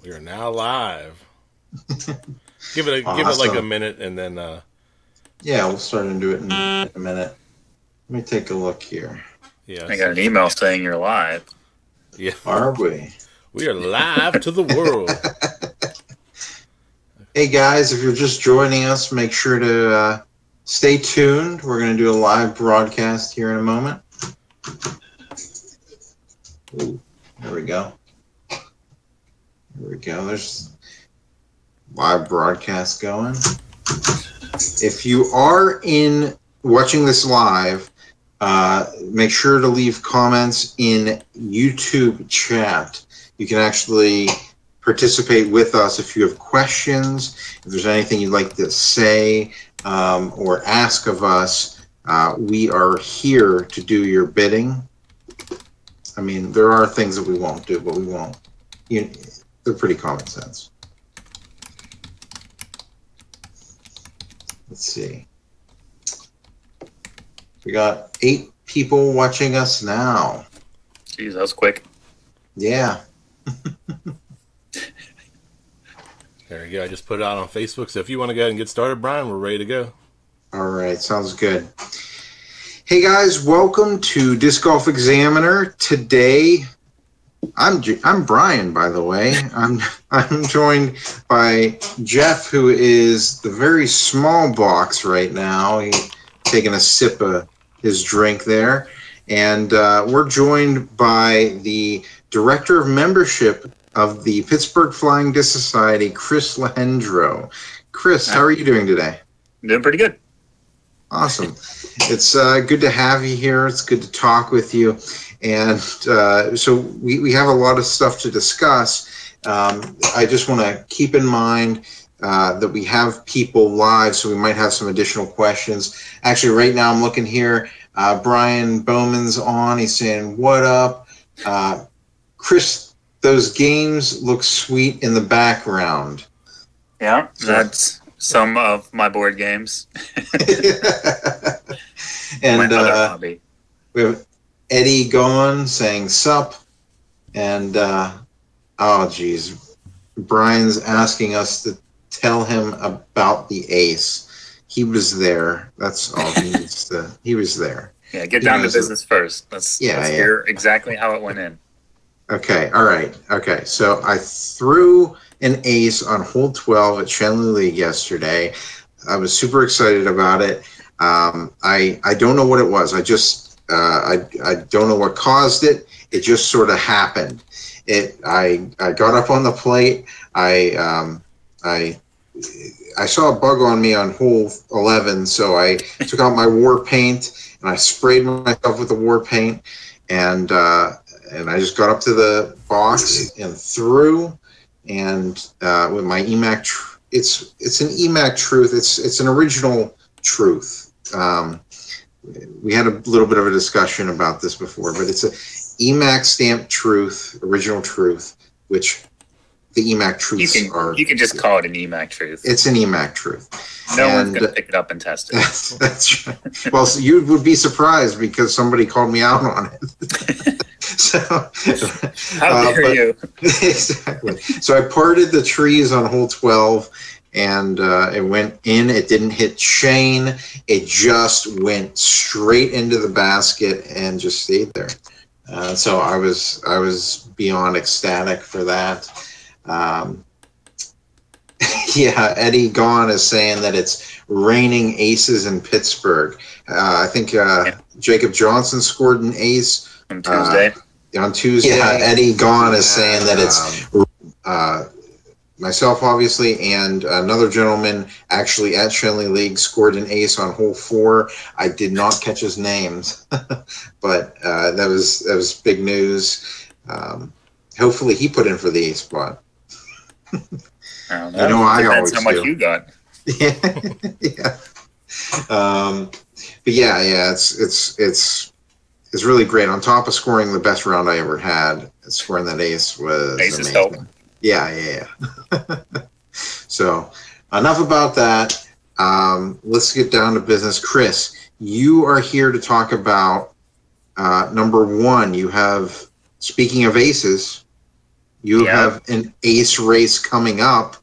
We are now live. Give it like a minute, and then. Yeah, we'll start into it in a minute. Let me take a look here. Yeah, I got an email saying you're live. Yeah, are we? We are live to the world. Hey guys, if you're just joining us, make sure to stay tuned. We're going to do a live broadcast here in a moment. Ooh, there we go. There we go. There's live broadcast going. If you are watching this live, make sure to leave comments in YouTube chat. You can actually participate with us if you have questions, if there's anything you'd like to say or ask of us. We are here to do your bidding. I mean, there are things that we won't do, but we won't. They're pretty common sense. Let's see. We got 8 people watching us now. Jeez, that was quick. Yeah. There we go. I just put it out on Facebook. So if you want to go ahead and get started, Brian, we're ready to go. All right. Sounds good. Hey, guys. Welcome to Disc Golf Examiner. Today, I'm Brian, by the way. I'm joined by Jeff, who is the very small box right now. He's taking a sip of his drink there. And we're joined by the Director of Membership of the Pittsburgh Flying Disc Society, Chris Lachendro. Chris, how are you doing today? I'm doing pretty good. Awesome. It's good to have you here. It's good to talk with you. And so we have a lot of stuff to discuss. I just want to keep in mind that we have people live, so we might have some additional questions. Actually, right now I'm looking here. Brian Bowman's on. He's saying, what up? Chris, those games look sweet in the background. Yeah, that's some of my board games. And my other hobby. We have Eddie Gone saying sup. And, oh, geez. Brian's asking us to tell him about the ace. He was there. That's all he needs to. He was there. Yeah, get down to business first. Let's hear exactly how it went in. Okay, all right. Okay, so I threw an ace on hole 12 at Shenley League yesterday. I was super excited about it. I don't know what it was. I don't know what caused it. It just sort of happened. I got up on the plate. I saw a bug on me on hole 11, so I took out my war paint and I sprayed myself with the war paint, and I just got up to the box and threw, and with my EMAC, it's an EMAC truth. It's an original truth. We had a little bit of a discussion about this before, but it's a EMAC stamped truth, original truth, which the EMAC truths are. You can just call it an EMAC truth. It's an EMAC truth. No one's going to pick it up and test it. That's right. Well, so you would be surprised because somebody called me out on it. So, how dare you? Exactly. So I parted the trees on hole 12, and it went in. It didn't hit Shane. It just went straight into the basket and just stayed there. So I was beyond ecstatic for that. Yeah, Eddie Gone is saying that it's raining aces in Pittsburgh. I think Jacob Johnson scored an ace on Tuesday. Yeah, Eddie Gone is saying that it's myself, obviously, and another gentleman actually at Shenley League scored an ace on hole 4. I did not catch his names, but that was big news. Hopefully, he put in for the ace spot. I don't know. I Depends always how much do. you got. Yeah. But yeah, it's really great. On top of scoring the best round I ever had, scoring that ace was Aces amazing. help. Yeah. So enough about that. Let's get down to business. Chris, you are here to talk about number 1. You have, speaking of aces, You have an ace race coming up.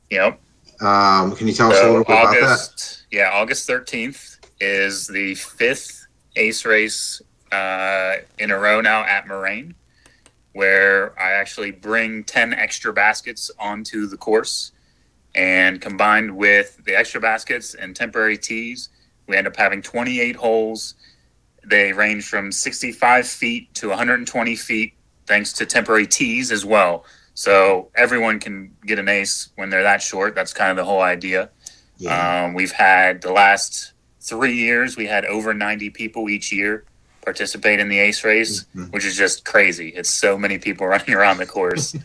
Yep. Can you tell us a little bit about that? Yeah, August 13th is the 5th ace race in a row now at Moraine, where I actually bring 10 extra baskets onto the course, and combined with the extra baskets and temporary tees, we end up having 28 holes. They range from 65 feet to 120 feet, thanks to temporary tees as well. So everyone can get an ace when they're that short. That's kind of the whole idea. Yeah. We've had the last 3 years, we had over 90 people each year participate in the ace race, which is just crazy. It's so many people running around the course.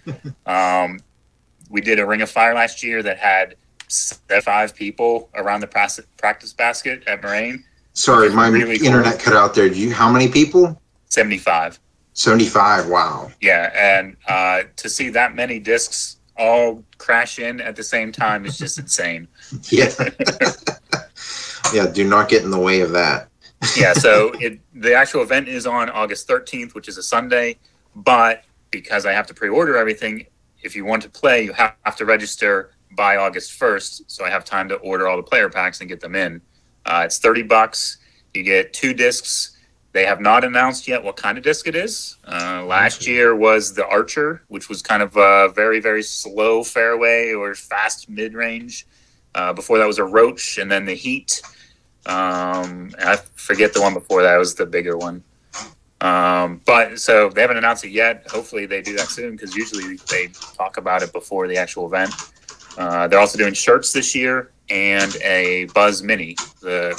We did a Ring of Fire last year that had 5 people around the practice basket at Moraine. Sorry, my really internet cut out there. How many people? 75. 75, wow. Yeah, and to see that many discs all crash in at the same time is just insane. Yeah. Yeah, do not get in the way of that. Yeah, so the actual event is on August 13th, which is a Sunday, but because I have to pre-order everything, if you want to play, you have to register by August 1st, so I have time to order all the player packs and get them in. It's $30. You get 2 discs. They have not announced yet what kind of disc it is. Last year was the Archer, which was kind of a very, very slow fairway or fast mid-range. Before that was a Roach, and then the Heat. I forget the one before that. It was the bigger one. But so they haven't announced it yet. Hopefully they do that soon, because usually they talk about it before the actual event. They're also doing shirts this year and a Buzz Mini, the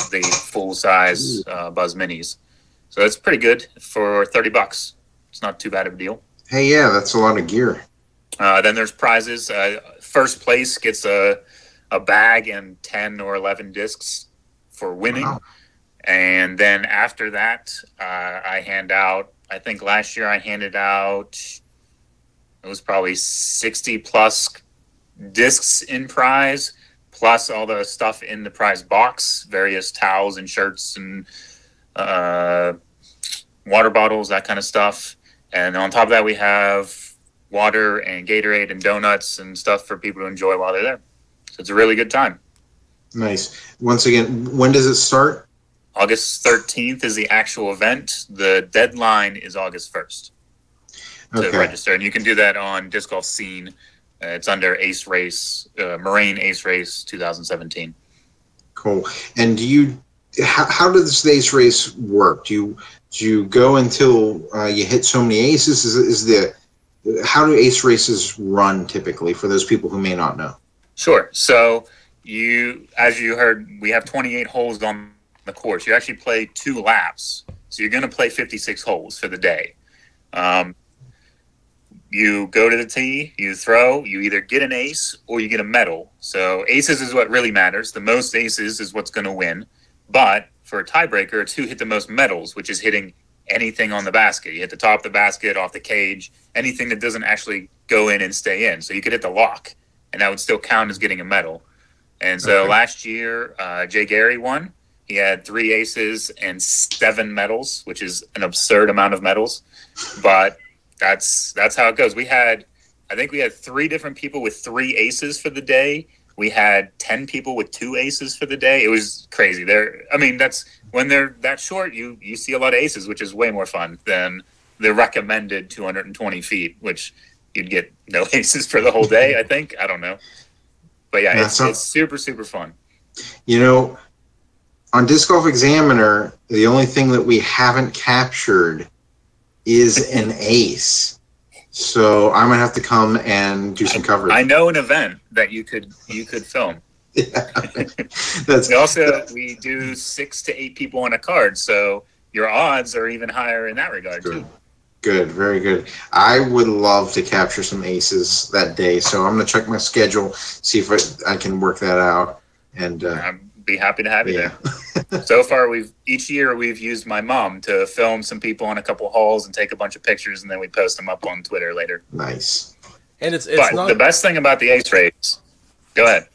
full-size Buzz Minis. So it's pretty good for $30. It's not too bad of a deal. Hey, yeah, that's a lot of gear. Then there's prizes. First place gets a bag and 10 or 11 discs for winning. Wow. And then after that, I hand out, I think last year I handed out, it was probably 60 plus discs in prize, plus all the stuff in the prize box, various towels and shirts and water bottles, that kind of stuff. And on top of that, we have water and Gatorade and donuts and stuff for people to enjoy while they're there. So it's a really good time. Nice. Once again, when does it start? August 13th is the actual event. The deadline is August 1st to register. And you can do that on Disc Golf Scene. It's under Ace Race, Moraine Ace Race 2017. Cool. And how does the Ace Race work? Do you go until you hit so many aces? How do ace races run typically for those people who may not know? Sure. So as you heard, we have 28 holes on the course. You actually play 2 laps. So you're going to play 56 holes for the day. You go to the tee, you throw, you either get an ace or you get a medal. So aces is what really matters. The most aces is what's going to win. But for a tiebreaker, it's who hit the most medals, which is hitting anything on the basket. You hit the top of the basket, off the cage, anything that doesn't actually go in and stay in. So you could hit the lock, and that would still count as getting a medal. And so last year, Jay Gary won. He had 3 aces and 7 medals, which is an absurd amount of medals. But that's how it goes. I think we had 3 different people with 3 aces for the day. We had 10 people with 2 aces for the day. It was crazy. That's when they're that short, you see a lot of aces, which is way more fun than the recommended 220 feet, which you'd get no aces for the whole day, I think. I don't know. But yeah, it's super, super fun. You know, on Disc Golf Examiner, the only thing that we haven't captured is an ace. So I'm gonna have to come and do some coverage. I know an event that you could film. Yeah. We do 6 to 8 people on a card, so your odds are even higher in that regard too. Good, very good. I would love to capture some aces that day, so I'm gonna check my schedule, see if I can work that out, and I'd be happy to have you there. So far, each year we've used my mom to film some people on a couple holes and take a bunch of pictures, and then we post them up on Twitter later. Nice. And it's not the best thing about the ace race. Go ahead.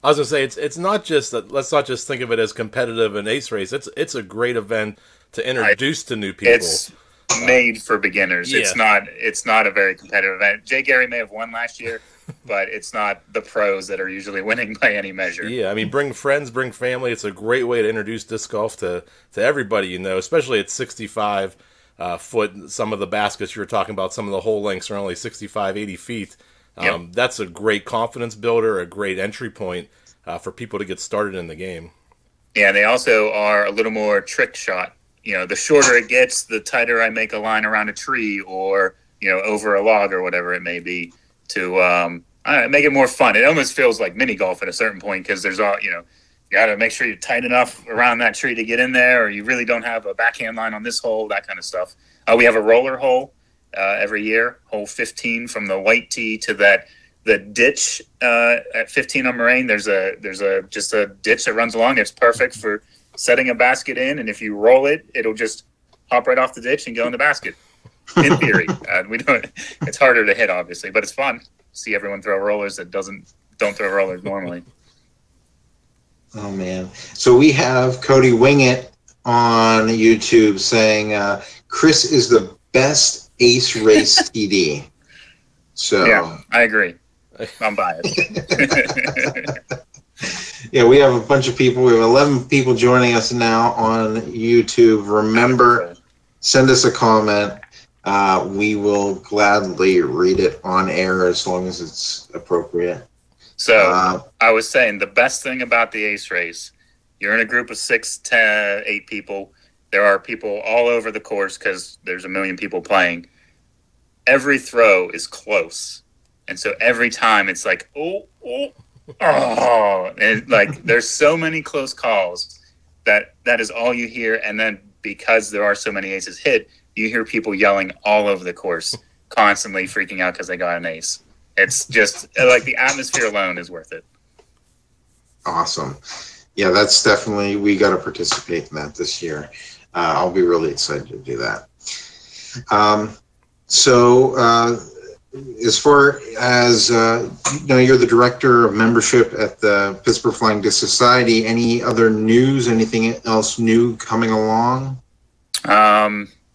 I was gonna say it's not just that. Let's not just think of it as competitive and ace race. It's a great event to introduce to new people. made for beginners. Yeah. It's not a very competitive event. Jay Gary may have won last year, but it's not the pros that are usually winning by any measure. Yeah, I mean, bring friends, bring family. It's a great way to introduce disc golf to everybody, especially at 65 foot. Some of the baskets you were talking about, some of the hole lengths are only 65, 80 feet. Yep. That's a great confidence builder, a great entry point for people to get started in the game. Yeah, they also are a little more trick shot. The shorter it gets, the tighter I make a line around a tree or, over a log or whatever it may be to make it more fun. It almost feels like mini golf at a certain point because there's you got to make sure you're tight enough around that tree to get in there, or you really don't have a backhand line on this hole, that kind of stuff. We have a roller hole every year, hole 15 from the white tee to the ditch at 15 on Moraine. There's just a ditch that runs along. It's perfect for setting a basket in, and if you roll it, it'll just hop right off the ditch and go in the basket. In theory, we don't. It's harder to hit, obviously, but it's fun. See everyone throw rollers that don't throw rollers normally. Oh man! So we have Cody Wingett on YouTube saying Chris is the best ace race TD. So yeah, I agree. I'm biased. Yeah, we have a bunch of people. We have 11 people joining us now on YouTube. Remember, send us a comment. We will gladly read it on air as long as it's appropriate. So I was saying the best thing about the ace race, you're in a group of 6 to 8 people. There are people all over the course because there's a million people playing. Every throw is close. And so every time it's like, oh, and like there's so many close calls that is all you hear. And then because there are so many aces hit, you hear people yelling all over the course, constantly freaking out because they got an ace. It's just like the atmosphere alone is worth it. Awesome. Yeah, that's definitely, we got to participate in that this year. I'll be really excited to do that. As far as, you're the director of membership at the Pittsburgh Flying Disc Society. Any other news, anything else new coming along?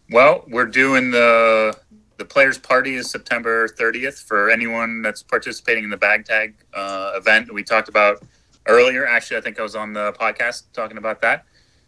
Well, we're doing the Players Party is September 30th for anyone that's participating in the bag tag event we talked about earlier. Actually, I think I was on the podcast talking about that.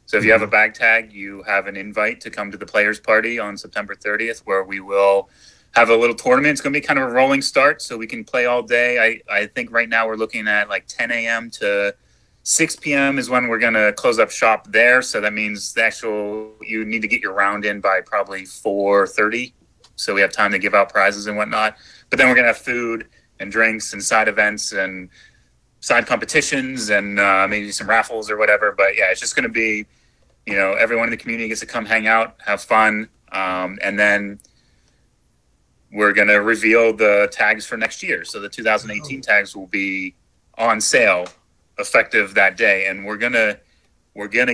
So if you have a bag tag, you have an invite to come to the Players Party on September 30th, where we will have a little tournament. It's going to be kind of a rolling start, so we can play all day. I think right now we're looking at like 10 a.m. to 6 p.m. is when we're going to close up shop there. So that means you need to get your round in by probably 4:30. So we have time to give out prizes and whatnot. But then we're going to have food and drinks and side events and side competitions and maybe some raffles or whatever. But yeah, it's just going to be, everyone in the community gets to come hang out, have fun. And then we're going to reveal the tags for next year. So the 2018 tags will be on sale effective that day. And we're going to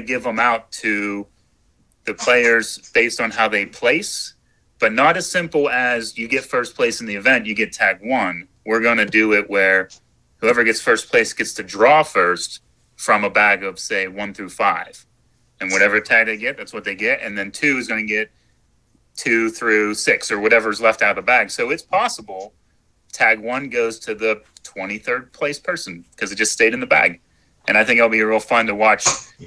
give them out to the players based on how they place, but not as simple as you get first place in the event, you get tag 1. We're going to do it where whoever gets first place gets to draw first from a bag of, say, 1 through 5. And whatever tag they get, that's what they get. And then 2 is going to get 2 through 6 or whatever's left out of the bag. So it's possible tag 1 goes to the 23rd place person because it just stayed in the bag. And I think it'll be real fun to watch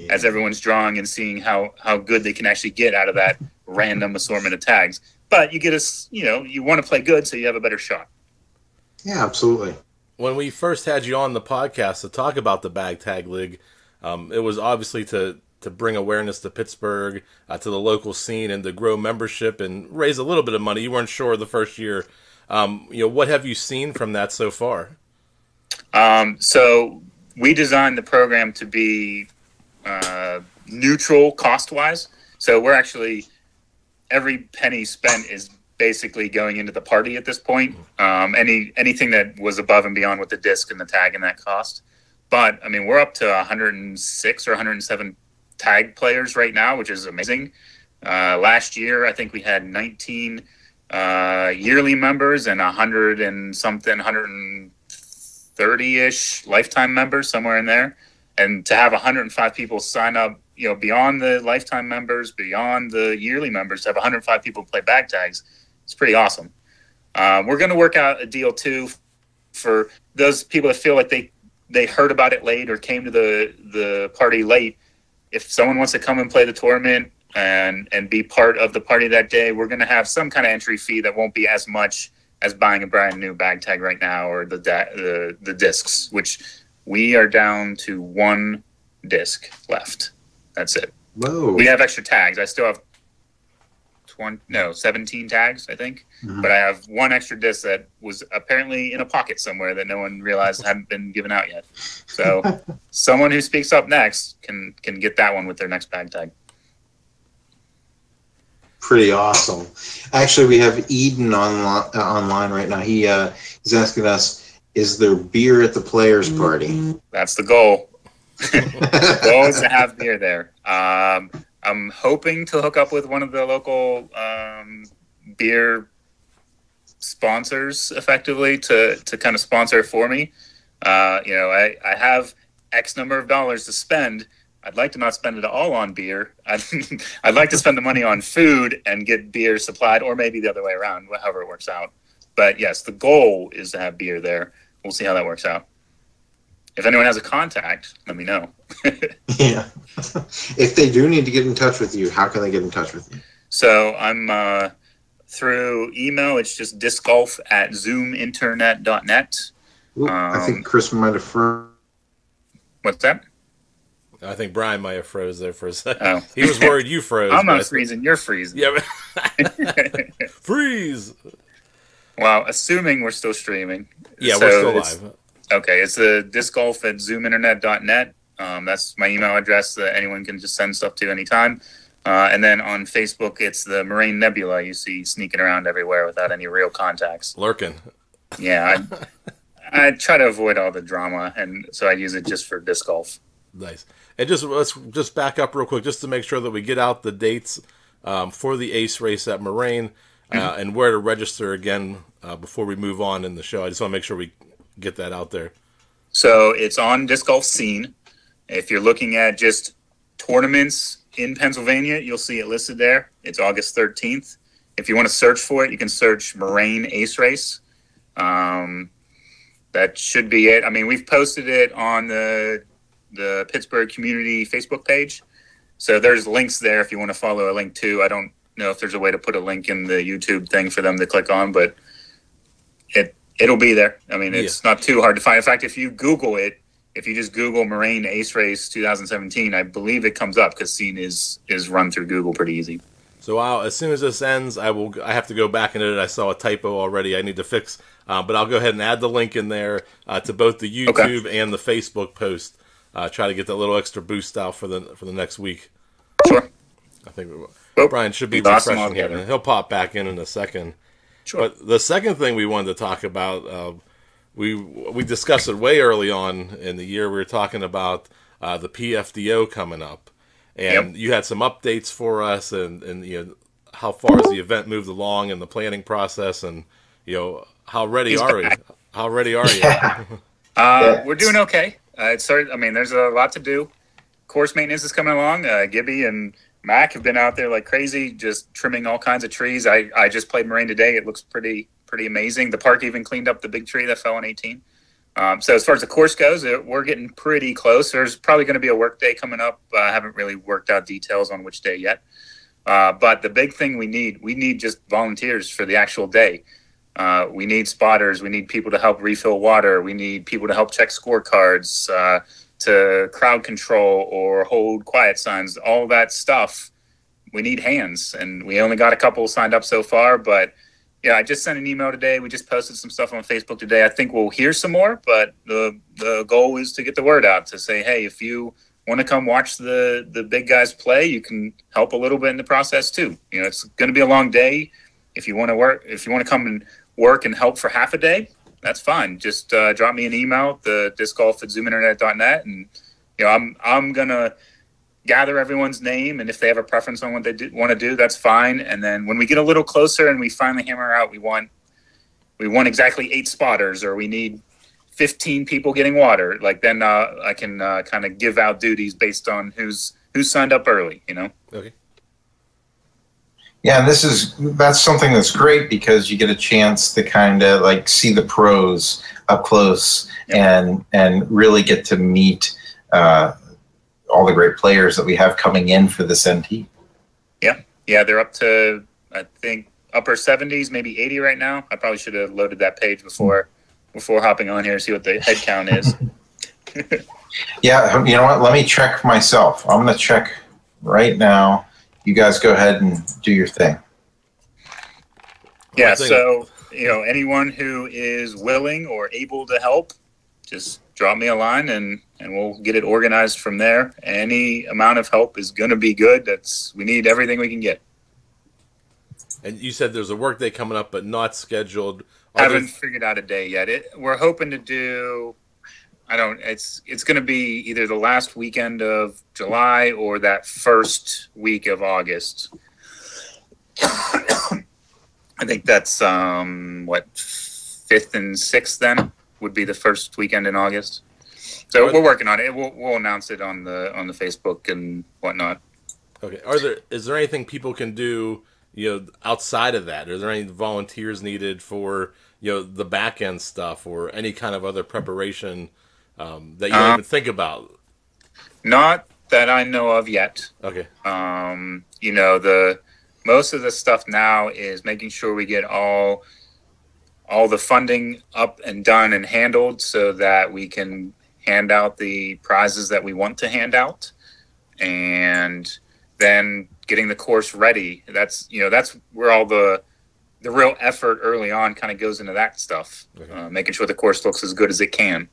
as everyone's drawing and seeing how good they can actually get out of that random assortment of tags. But you get you want to play good so you have a better shot. Yeah, absolutely. When we first had you on the podcast to talk about the Bag Tag League, it was obviously to bring awareness to Pittsburgh, to the local scene, and to grow membership and raise a little bit of money. You weren't sure the first year. What have you seen from that so far? So we designed the program to be neutral cost-wise. So we're actually, every penny spent is basically going into the party at this point. Anything that was above and beyond with the disc and the tag and that cost. But, I mean, we're up to 106 or 107 tag players right now, which is amazing. Last year, I think we had 19 yearly members and 130-ish lifetime members, somewhere in there. And to have 105 people sign up beyond the lifetime members, beyond the yearly members, to have 105 people play bag tags, it's pretty awesome. We're going to work out a deal too for those people that feel like they heard about it late or came to the party late. If someone wants to come and play the tournament and be part of the party that day, we're going to have some kind of entry fee that won't be as much as buying a brand new bag tag right now, or the discs, which we are down to 1 disc left. That's it. Whoa. We have extra tags. I still have 17 tags, I think. Mm-hmm. But I have 1 extra disc that was apparently in a pocket somewhere that no one realized hadn't been given out yet. So someone who speaks up next can get that one with their next bag tag. Pretty awesome. Actually, we have Eden online right now. He's asking us, is there beer at the players' party? That's the goal. The goal is to have beer there. I'm hoping to hook up with one of the local beer sponsors, effectively, to kind of sponsor it for me. I have X number of dollars to spend. I'd like to not spend it all on beer. I'd like to spend the money on food and get beer supplied, or maybe the other way around, however it works out. But yes, the goal is to have beer there. We'll see how that works out. If anyone has a contact, let me know. Yeah. If they do need to get in touch with you, how can they get in touch with you? So I'm through email. It's just discgolf@zoominternet.net. Ooh, I think Chris might have frozen. What's that? I think Brian might have froze there for a second. Oh. He was worried you froze. I'm not freezing. You're freezing. Yeah, but freeze. Well, assuming we're still streaming. Yeah, so we're still live. Okay, it's the discgolf@zoominternet.net. That's my email address that anyone can just send stuff to anytime. And then on Facebook, it's the Moraine Nebula you see sneaking around everywhere without any real contacts. Lurking. Yeah, I try to avoid all the drama, and so I use it just for disc golf. Nice. And let's just back up real quick, just to make sure that we get out the dates for the Ace race at Moraine and where to register again before we move on in the show. I just want to make sure we get that out there. So it's on Disc Golf Scene. If you're looking at just tournaments in Pennsylvania, you'll see it listed there. It's August 13th. If you want to search for it, you can search Moraine Ace Race. That should be it. I mean, we've posted it on the Pittsburgh Community Facebook page. So there's links there if you want to follow a link too. I don't know if there's a way to put a link in the YouTube thing for them to click on, but it'll be there. I mean, it's not too hard to find. In fact, if you Google it, if you just Google Moraine Ace Race 2017, I believe it comes up because Scene is run through Google pretty easy. So as soon as this ends, I have to go back and edit. I saw a typo already I need to fix, but I'll go ahead and add the link in there to both the YouTube and the Facebook post. Try to get that little extra boost out for the next week. Sure. I think Brian should be refreshing here, and he'll pop back in a second. Sure. But the second thing we wanted to talk about, we discussed it way early on in the year. We were talking about the PFDO coming up, and you had some updates for us, and how far has the event moved along in the planning process, and how ready are we? How ready are you? We're doing okay. There's a lot to do. Course maintenance is coming along. Gibby and Mac have been out there like crazy, just trimming all kinds of trees. I just played Moraine today. It looks pretty amazing. The park even cleaned up the big tree that fell on 18. So as far as the course goes, we're getting pretty close. There's probably going to be a work day coming up. I haven't really worked out details on which day yet. But the big thing we need just volunteers for the actual day. We need spotters. We need people to help refill water. We need people to help check scorecards, to crowd control or hold quiet signs, all that stuff. We need hands, and we only got a couple signed up so far. But I just sent an email today. We just posted some stuff on Facebook today. I think we'll hear some more, but the goal is to get the word out to say, hey, if you want to come watch the big guys play, you can help a little bit in the process too. It's going to be a long day. If you want to come and work and help for half a day, that's fine. Just drop me an email, the discgolf@zoominternet.net, and I'm gonna gather everyone's name, and if they have a preference on what they want to do, that's fine. And then when we get a little closer and we finally hammer out, we want exactly 8 spotters, or we need 15 people getting water. Like then I can kind of give out duties based on who's who's signed up early. Okay. Yeah, and that's something that's great because you get a chance to kind of like see the pros up close and really get to meet all the great players that we have coming in for this NT. Yeah, they're up to, I think, upper 70s, maybe 80 right now. I probably should have loaded that page before hopping on here and see what the head count is. Yeah, you know what? Let me check myself. I'm going to check right now. You guys go ahead and do your thing. Yeah, so, anyone who is willing or able to help, just drop me a line and we'll get it organized from there. Any amount of help is going to be good. We need everything we can get. And you said there's a work day coming up, but not scheduled. Haven't figured out a day yet. We're hoping to do, it's going to be either the last weekend of July or that first week of August. I think that's, 5th and 6th then would be the first weekend in August. So we're working on it. We'll announce it on the Facebook and whatnot. Okay. Is there anything people can do, outside of that? Are there any volunteers needed for, the back end stuff or any kind of other preparation that you don't even think about? Not that I know of yet. Okay. The most of the stuff now is making sure we get all the funding up and done and handled so that we can hand out the prizes that we want to hand out, and then getting the course ready. That's where all the real effort early on kind of goes into that stuff. Okay. Making sure the course looks as good as it can.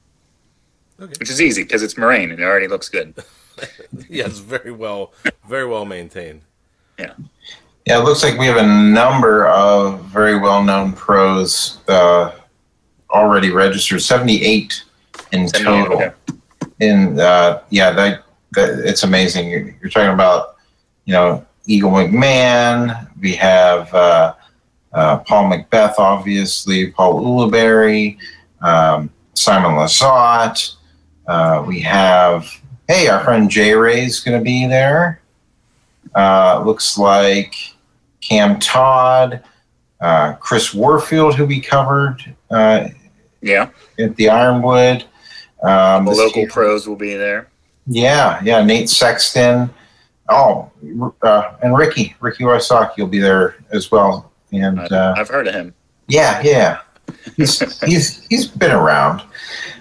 Okay. Which is easy because it's Moraine and it already looks good. Yeah, it's very well maintained. Yeah. Yeah, it looks like we have a number of very well-known pros already registered. 78 in total. Okay. It's amazing. You're talking about, Eagle McMahon. We have Paul Macbeth, obviously. Paul Ulibarri, Simon Lassot. We have, our friend Jay Ray's going to be there. Looks like Cam Todd, Chris Warfield, who we covered at the Ironwood. The local pros will be there. Yeah, Nate Sexton. And Ricky Wysocki will be there as well. And I've heard of him. Yeah. He's been around.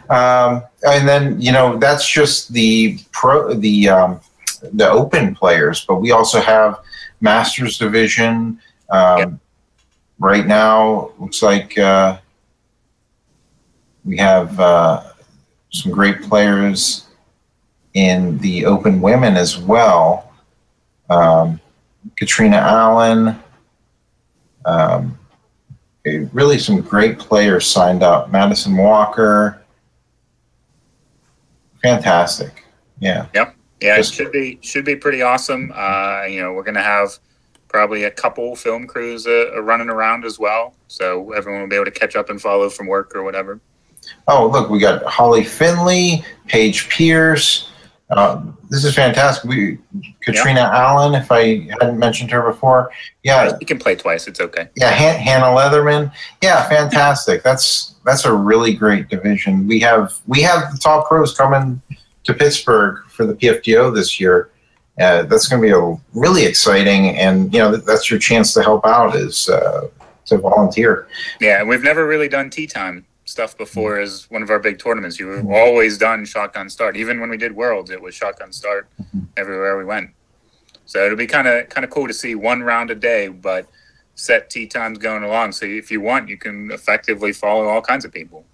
And then that's just the open players, but we also have Masters Division. Right now, looks like we have some great players in the Open Women as well. Katrina Allen. Really some great players signed up. Madison Walker. Fantastic. Yeah. Yep. Yeah, it should be pretty awesome. We're going to have probably a couple film crews running around as well, so everyone will be able to catch up and follow from work or whatever. Oh, look, we got Holly Finley, Paige Pierce. This is fantastic. Katrina Allen, if I hadn't mentioned her before. Yeah, you can play twice. It's okay. Yeah, Hannah Leatherman. Yeah, fantastic. That's a really great division. We have the top pros coming to Pittsburgh for the PFDO this year. That's going to be really exciting, and that's your chance to help out is to volunteer. Yeah, we've never really done tea time stuff before as one of our big tournaments. You've always done shotgun start. Even when we did Worlds, it was shotgun start everywhere we went. So it'll be kind of cool to see one round a day, but set tea times going along. So if you want, you can effectively follow all kinds of people.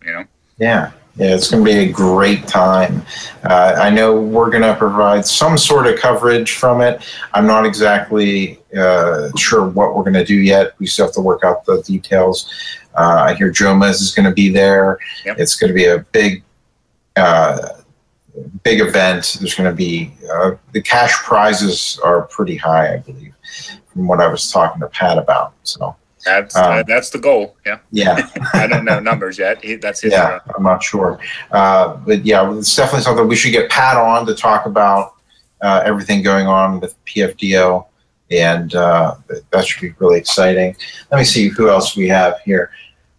Yeah, it's going to be a great time. I know we're going to provide some sort of coverage from it. I'm not exactly sure what we're going to do yet. We still have to work out the details. I hear Jomez is going to be there. Yep. It's going to be a big event. There's going to be the cash prizes are pretty high, I believe, from what I was talking to Pat about. So. That's the goal. Yeah. I don't know numbers yet. That's his. I'm not sure. But yeah, it's definitely something we should get Pat on to talk about. everything going on with PFDO, and that should be really exciting. Let me see who else we have here.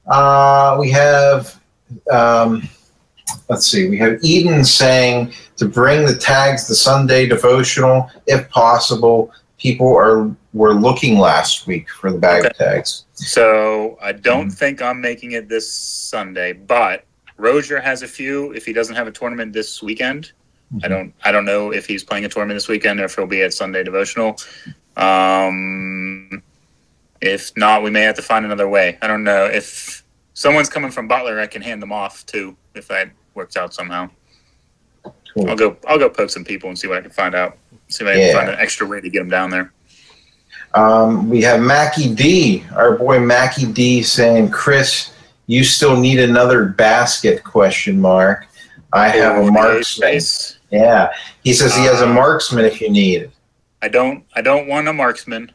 We have, let's see, we have Eden saying to bring the tags to Sunday devotional if possible. People were looking last week for the bag tags. So I don't think I'm making it this Sunday, but Rozier has a few. If he doesn't have a tournament this weekend, I don't know if he's playing a tournament this weekend or if he'll be at Sunday devotional. If not, we may have to find another way. I don't know. If someone's coming from Butler, I can hand them off too if that works out somehow. Cool. I'll go poke some people and see what I can find out. See if I can find an extra way to get them down there. We have Mackie D, our boy Mackie D, saying, "Chris, you still need another basket?" ? I have a marksman. Yeah, he says he has a marksman if you need it. I don't want a marksman.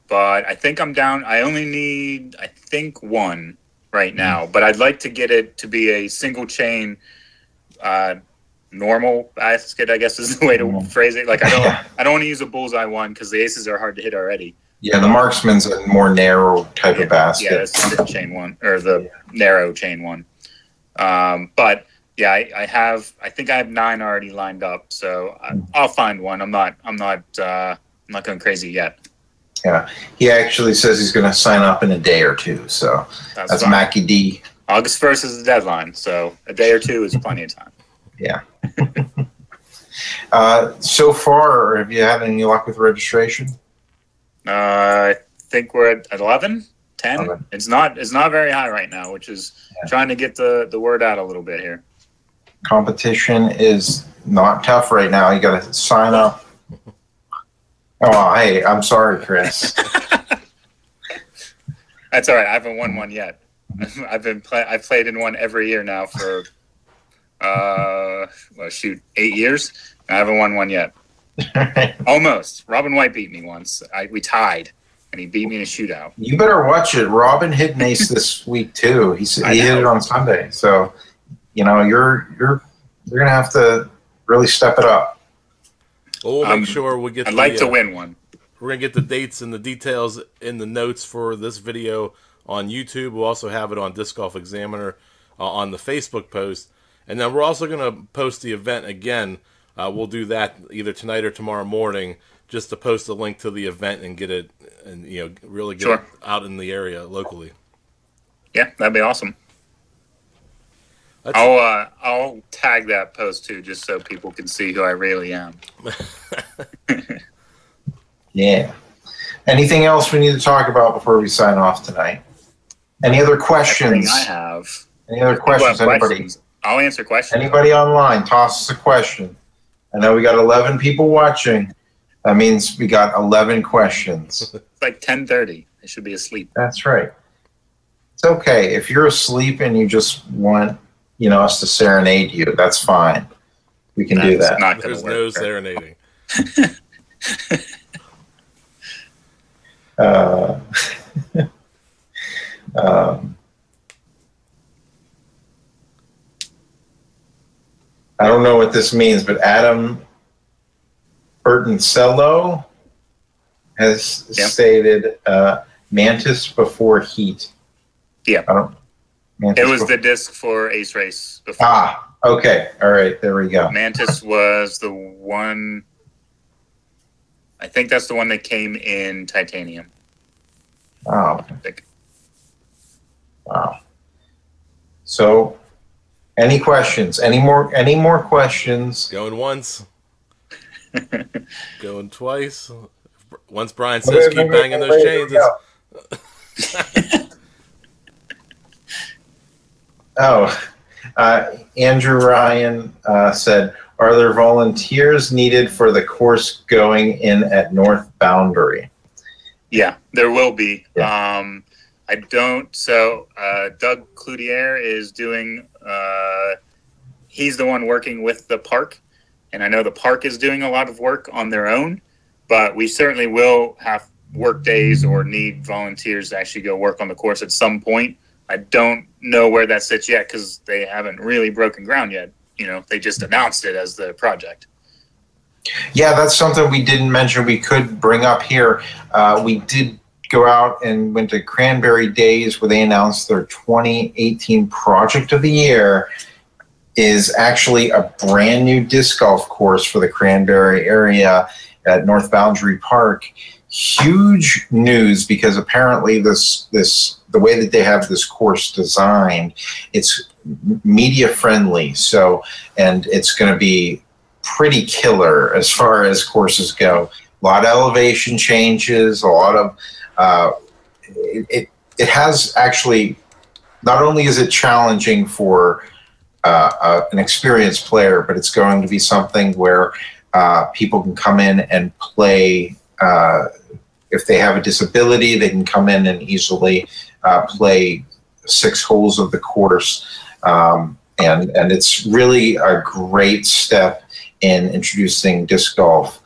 But I think I'm down. I only need, I think, one right now. But I'd like to get it to be a single chain, normal basket, I guess is the way to phrase it. Like I don't want to use a bullseye one because the aces are hard to hit already. Yeah, the marksman's a more narrow type of basket. Yeah, that's the chain one or the narrow chain one. But yeah, I think I have 9 already lined up. So I'll find one. I'm not going crazy yet. Yeah, he actually says he's going to sign up in a day or two. So that's Mackie D. August 1st is the deadline, so a day or two is plenty of time. Yeah. So far, have you had any luck with registration? I think we're at 11, 10. 11. It's not very high right now, which is trying to get the word out a little bit here. Competition is not tough right now. You got to sign up. Oh, hey, I'm sorry, Chris. That's all right. I haven't won one yet. I've played in one every year now for 8 years. I haven't won one yet. Almost. Robin White beat me once. We tied, and he beat me in a shootout. You better watch it. Robin hit an ace this week too. He hit it on Sunday. So, you're gonna have to really step it up. Well, we'll make sure we get. I'd like to win one. We're gonna get the dates and the details in the notes for this video on YouTube. We'll also have it on Disc Golf Examiner on the Facebook post, and then we're also gonna post the event again. We'll do that either tonight or tomorrow morning, just to post a link to the event and get it, and really get it out in the area locally. Yeah, that'd be awesome. I'll tag that post too, just so people can see who I really am. Yeah. Anything else we need to talk about before we sign off tonight? Any other questions? I have. Any other questions? Anybody? I'll answer questions. Anybody online? Toss us a question. I know we got 11 people watching. That means we got 11 questions. It's like 10:30. They should be asleep. That's right. It's okay. If you're asleep and you just want us to serenade you, that's fine. We can do that. There's no serenading. I don't know what this means, but Adam Bertoncello has stated Mantis before Heat. Yeah. It was the disc for Ace Race before. Ah, okay. All right. There we go. Mantis was the one. I think that's the one that came in titanium. Oh. Wow. So, any questions? Any more questions? Going once. Going twice. Once Brian says keep banging those chains. Andrew Ryan said, "Are there volunteers needed for the course going in at North Boundary?" Yeah, there will be. Yeah. I don't. So Doug Cloutier is doing. He's the one working with the park, and I know the park is doing a lot of work on their own. But we certainly will have work days or need volunteers to actually go work on the course at some point. I don't know where that sits yet because they haven't really broken ground yet. They just announced it as the project. Yeah, that's something we didn't mention we could bring up here. We did go out and went to Cranberry Days where they announced their 2018 Project of the Year is actually a brand new disc golf course for the Cranberry area at North Boundary Park. Huge news because apparently the way that they have this course designed, it's media friendly. So, and it's going to be pretty killer as far as courses go. A lot of elevation changes, a lot of it has actually, not only is it challenging for an experienced player, but it's going to be something where people can come in and play. If they have a disability, they can come in and easily play 6 holes of the course. And it's really a great step in introducing disc golf,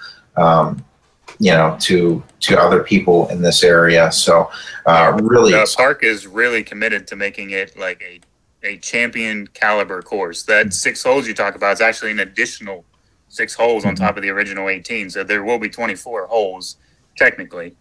to other people in this area. So really, the park is really committed to making it like a champion caliber course. That 6 holes you talk about is actually an additional 6 holes on top of the original 18. So there will be 24 holes technically.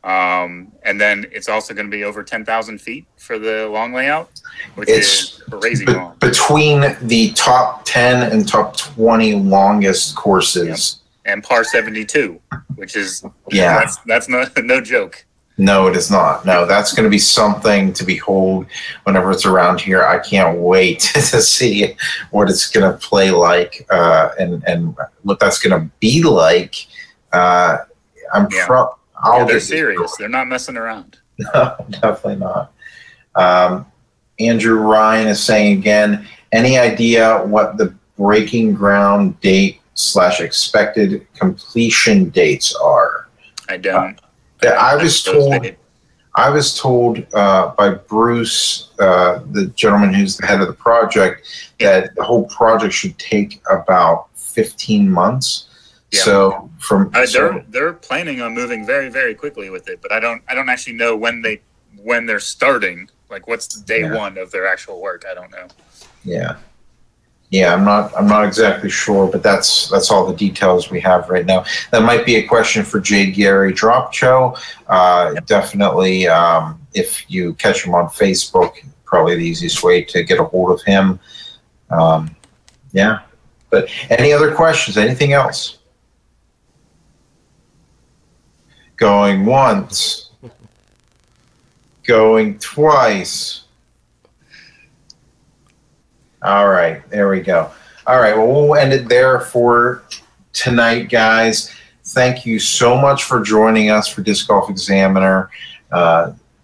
And then it's also going to be over 10,000 feet for the long layout, which is crazy long. Between the top 10 and top 20 longest courses. Yep. And par 72, which is, that's no joke. No, it is not. No, that's going to be something to behold whenever it's around here. I can't wait to see what it's going to play like and what that's going to be like. They're serious. They're not messing around. No, definitely not. Andrew Ryan is saying again, any idea what the breaking ground date / expected completion dates are? I don't. I was told by Bruce, the gentleman who's the head of the project, that the whole project should take about 15 months. Yeah. So they're planning on moving very, very quickly with it, but I don't actually know when they're starting. Like, what's the day one of their actual work? I don't know. Yeah, I'm not exactly sure, but that's all the details we have right now. That might be a question for Jay Gary Dropcho. Definitely, if you catch him on Facebook, probably the easiest way to get a hold of him. But any other questions? Anything else? Going once. Going twice. All right, there we go. All right, well, we'll end it there for tonight, guys. Thank you so much for joining us for Disc Golf Examiner.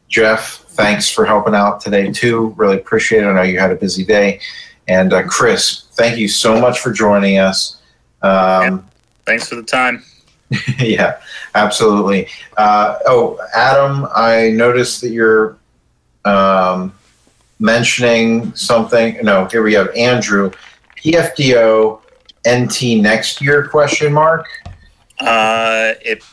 Jeff, thanks for helping out today, too. Really appreciate it. I know you had a busy day. And Chris, thank you so much for joining us. Thanks for the time. Yeah, absolutely. Adam, I noticed that you're mentioning something. No, here we have Andrew. P.F.D.O. NT next year, question mark? It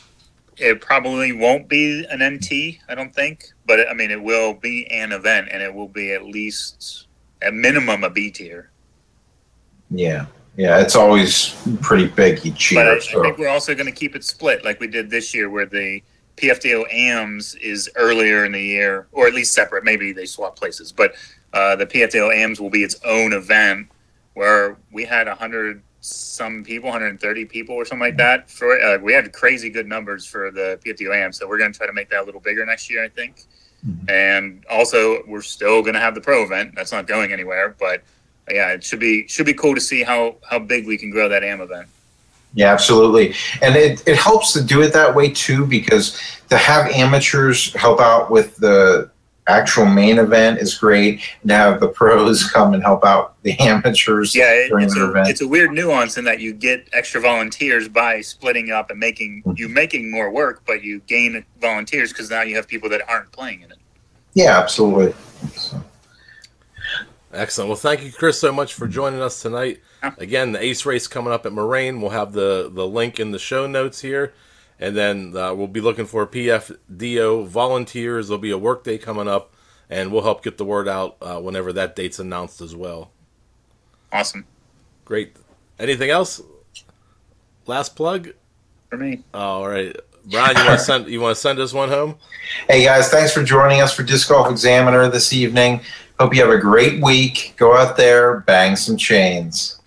probably won't be an NT, I don't think. But, it will be an event, and it will be at least, at minimum, a B tier. Yeah, it's always pretty big each year. But I think we're also going to keep it split like we did this year, where the PFDO AMS is earlier in the year, or at least separate. Maybe they swap places. But the PFDO AMS will be its own event where we had 100-some people, 130 people or something like that. We had crazy good numbers for the PFDO AMS, so we're going to try to make that a little bigger next year, I think. Mm-hmm. And also, we're still going to have the pro event. That's not going anywhere. But, it should be cool to see how big we can grow that AM event. Yeah, absolutely. And it helps to do it that way, too, because to have amateurs help out with the actual main event is great. And to have the pros come and help out the amateurs during the event. It's a weird nuance in that you get extra volunteers by splitting up and making more work, but you gain volunteers because now you have people that aren't playing in it. Yeah, absolutely. So. Excellent. Well, thank you, Chris, so much for joining us tonight. Again, the Ace Race coming up at Moraine. We'll have the link in the show notes here. And then we'll be looking for PFDO volunteers. There'll be a work day coming up, and we'll help get the word out whenever that date's announced as well. Awesome. Great. Anything else? last plug for me. All right, Brian, you want to send us one home? Hey guys, thanks for joining us for Disc Golf Examiner this evening. Hope you have a great week. Go out there, bang some chains.